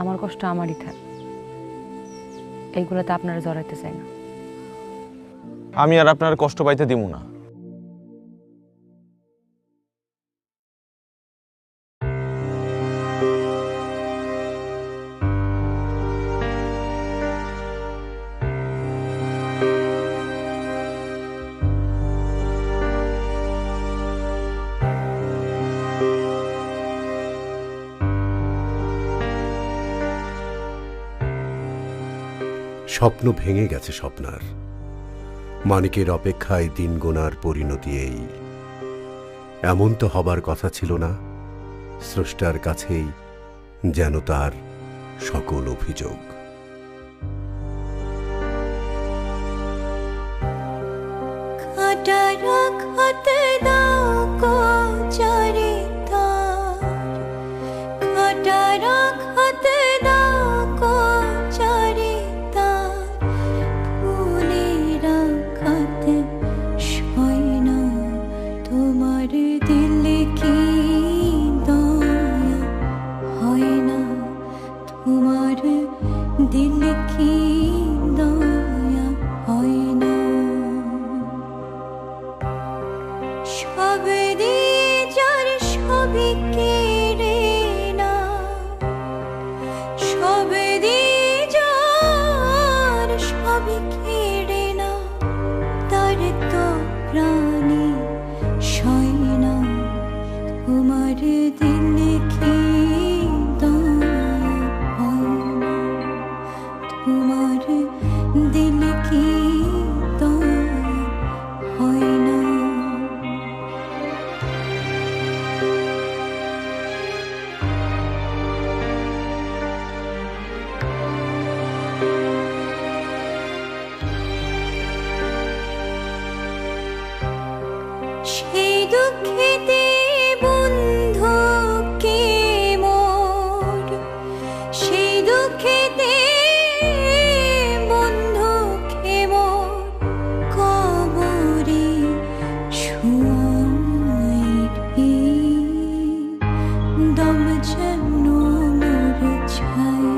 আমার কষ্ট আমারই থাক, এইগুলোতে আপনারা জড়াইতে চাই না। আমি আর আপনার কষ্ট পাইতে দিব না। স্বপ্ন ভেঙে গেছে স্বপ্নার, মানিকের অপেক্ষায় দিন গোনার পরিণতি এই। এমন তো হবার কথা ছিল না, স্রষ্টার কাছেই যেন তার সকল অভিযোগ। दिल की दया হয় না সবে দিয়ে যার সবই কেড়ে না সবে দিয়ে যার সবই কেড়ে না তার তো প্রাণী সয় না তোমার দিল কি তোমার দিল কি হয় না। সেই দুঃখেতে বন্ধু কে মোর সেই দুঃখেতে দম যেন মোর ছাই